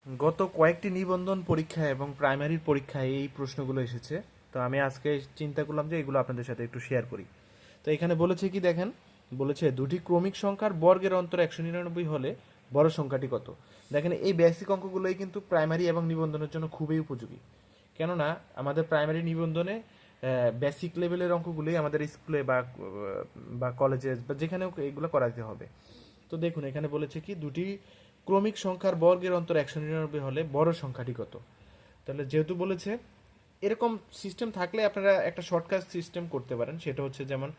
গত কয়েকটি নিবন্ধন পরীক্ষা এবং প্রাইমারির পরীক্ষায় এই প্রশ্নগুলো এসেছে। তো আমি আজকে চিন্তা করলাম যে এগুলো আপনাদের সাথে একটু শেয়ার করি। তো এখানে বলেছে কি দেখেন, বলেছে দুটি ক্রমিক সংখ্যার বর্গের অন্তর 199 হলে বড় সংখ্যাটি কত। দেখেন এই বেসিক অঙ্কগুলোই কিন্তু প্রাইমারি এবং নিবন্ধনের জন্য খুবই উপযোগী। কেননা আমাদের প্রাইমারি নিবন্ধনে বেসিক লেভেলের অঙ্কগুলোই আমাদের স্কুলে বা কলেজে বা যেখানেও এগুলো করাতে হবে। তো দেখুন এখানে বলেছে কি দুটি ক্রমিক সংখ্যার বর্গের অন্তর 199 হলে বড় সংখ্যাটি কত। তাহলে যেহেতু বলেছে, এরকম সিস্টেম থাকলে আপনারা একটা শর্টকাট সিস্টেম করতে পারেন। সেটা হচ্ছে যেমন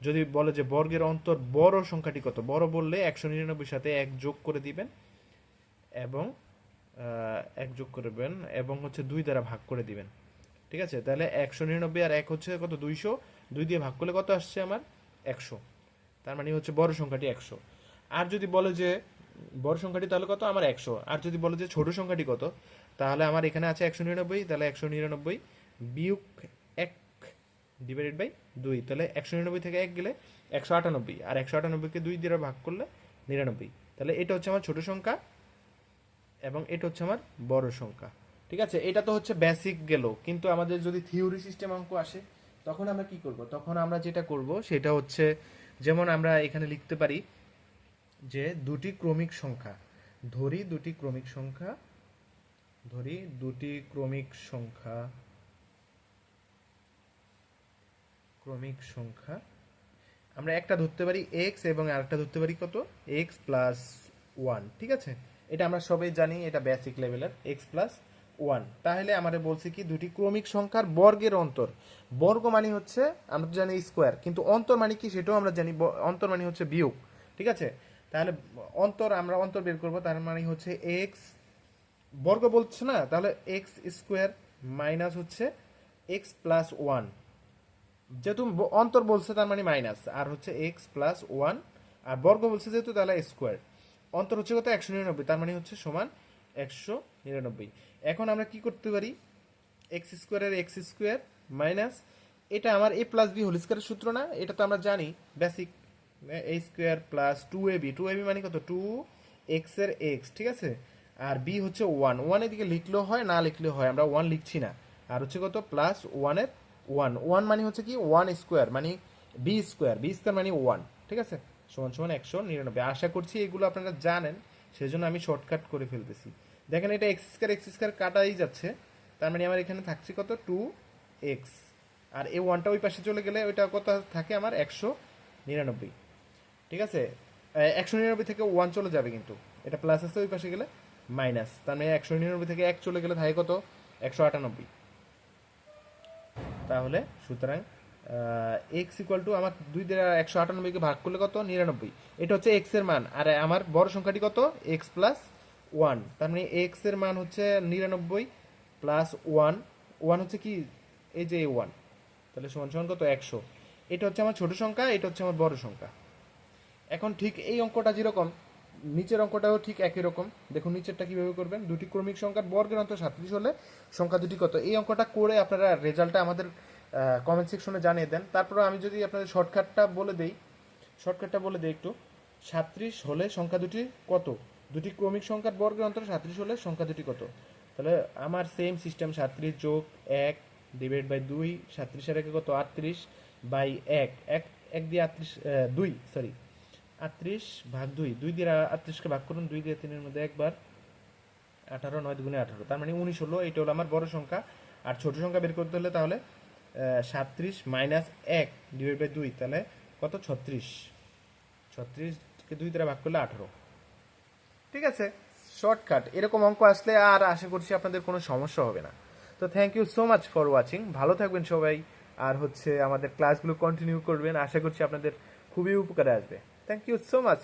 যদি বলে যে বর্গের অন্তর বড় সংখ্যাটি কত, বড় বললে 199 সাথে এক যোগ করে দিবেন এবং এক যোগ করবেন এবং হচ্ছে 2 দ্বারা ভাগ করে দিবেন। ঠিক আছে, তাহলে 199 আর এক হচ্ছে কত, 200। 2 দিয়ে ভাগ করলে কত আসছে আমার, 100। তার মানে হচ্ছে বড় সংখ্যাটি 100। আর যদি বলে যে বড় সংখ্যাটি তাহলে কত আমার 100, আর যদি বলে যে ছোট সংখ্যাটি কত, তাহলে আমার এখানে আছে 199, তাহলে 199 বিয়োগ 1 ডিভাইডেড বাই 2, তাহলে 199 থেকে 1 গেলে 198, আর 198কে 2 দিয়ে ভাগ করলে 99। তাহলে এটা হচ্ছে আমার ছোট সংখ্যা এবং এটা হচ্ছে আমার বড় সংখ্যা। ঠিক আছে, এটা তো হচ্ছে বেসিক গেল। কিন্তু আমাদের যদি থিওরি সিস্টেম অঙ্ক আসে তখন আমরা কি করব, তখন আমরা যেটা করব সেটা হচ্ছে যেমন আমরা এখানে লিখতে পারি যে দুটি ক্রমিক সংখ্যা, ধরি দুটি ক্রমিক সংখ্যা, ধরি দুটি ক্রমিক সংখ্যা, ক্রমিক সংখ্যা আমরা একটা ধরতে পারি এক্স এবং আরেকটা ধরতে পারি কত, এক্স প্লাস ওয়ান। ঠিক আছে, এটা আমরা সবাই জানি, এটা বেসিক লেভেলের এক্স প্লাস ওয়ান। তাহলে আমাদের বলছে কি দুটি ক্রমিক সংখ্যার বর্গের অন্তর, বর্গ মানে হচ্ছে আমরা তো জানি স্কোয়ার, কিন্তু অন্তর মানে কি সেটাও আমরা জানি, অন্তর মানে হচ্ছে বিয়োগ। ঠিক আছে, তাহলে অন্তর আমরা অন্তর বের করবো, তার মানে হচ্ছে এক্স বর্গ বলছে না, তাহলে এক্স স্কোয়ার মাইনাস হচ্ছে এক্স প্লাস ওয়ান। যেহেতু অন্তর বলছে তার মানে মাইনাস, আর হচ্ছে এক্স প্লাস ওয়ান, আর বর্গ বলছে যেহেতু তাহলে স্কোয়ার। অন্তর হচ্ছে কত, 199, তার মানে হচ্ছে সমান 199। এখন আমরা কি করতে পারি, এক্স স্কোয়ারের এক্স স্কোয়ার মাইনাস, এটা আমার এ প্লাস বি হোল স্কোয়ারের সূত্র না, এটা তো আমরা জানি বেসিক, এ স্কোয়ার প্লাস 2ab, 2ab মানে কত, 2x এর x। ঠিক আছে, আর বি হচ্ছে ওয়ান, ওয়ান এদিকে লিখলেও হয় না লিখলেও হয়, আমরা ওয়ান লিখছি না। আর হচ্ছে কত, প্লাস ওয়ানের ওয়ান, ওয়ান মানে হচ্ছে কি ওয়ান স্কোয়ার মানে বি স্কোয়ার, বি স্কোয়ার মানে ওয়ান। ঠিক আছে, সমান সমান 199। আশা করছি এগুলো আপনারা জানেন, সেজন্য আমি শর্টকাট করে ফেলতেছি। দেখেন এটা এক্স স্কোয়ার কাটাই যাচ্ছে, তার মানে আমার এখানে থাকছে কত, 2x, আর এই ওয়ানটা ওই পাশে চলে গেলে ওইটা কত থাকে আমার 199। ঠিক আছে, 199 থেকে ওয়ান চলে যাবে, কিন্তু এটা প্লাস আছে ওই পাশে গেলে মাইনাস, তার মানে 199 থেকে 1 চলে গেলে থাকে কত, 198। তাহলে সুতরাং এক্স ইকুয়াল টু আমার 2 দ্বারা 198কে ভাগ করলে কত, 99। এটা হচ্ছে এক্স এর মান, আর আমার বড় সংখ্যাটি কত, এক্স প্লাস ওয়ান। তার মানে এক্স এর মান হচ্ছে 99 প্লাস ওয়ান, ওয়ান হচ্ছে কি এই যে ওয়ান, তাহলে সমান সমান কত, 100। এটা হচ্ছে আমার ছোট সংখ্যা, এটা হচ্ছে আমার বড় সংখ্যা। এখন ঠিক এই অঙ্কটা যেরকম, নিচের অঙ্কটাও ঠিক একই রকম। দেখুন নিচেরটা কিভাবে করবেন, দুটি ক্রমিক সংখ্যার বর্গের অন্তর 37 হলে সংখ্যা দুটি কত। এই অঙ্কটা করে আপনারা রেজাল্টটা আমাদের কমেন্ট সেকশনে জানিয়ে দেন। তারপরে আমি যদি আপনাদের শর্টকাটটা বলে দেই একটু, 37 হলে সংখ্যা দুটি কত, দুটি ক্রমিক সংখ্যার বর্গের অন্তর 37 হলে সংখ্যা দুটি কত। তাহলে আমার সেম সিস্টেম, 37 যোগ 1 ডিভাইড বাই 2, 37 এর একে কত, 38 বাই 1, 1 1 দিয়ে 38, 2 সরি 38 ভাগ 2, 2 দিয়ে 38কে ভাগ করুন, 2 দিয়ে 3 এর মধ্যে একবার, 18, 9 দুগুণে 18, তার মানে 19 হলো। এটা হলো আমার বড় সংখ্যা। আর ছোট সংখ্যা বের করতে হলে তাহলে 37 মাইনাস 1 ডিভাইড বাই 2, তাহলে কত, 36, 36কে 2 দ্বারা ভাগ করলে 18। ঠিক আছে, শর্টকাট। এরকম অঙ্ক আসলে আর আশা করছি আপনাদের কোনো সমস্যা হবে না। তো thank you so much for watching, ভালো থাকবেন সবাই। আর হচ্ছে আমাদের ক্লাসগুলো কন্টিনিউ করবেন, আশা করছি আপনাদের খুবই উপকারে আসবে। Thank you so much.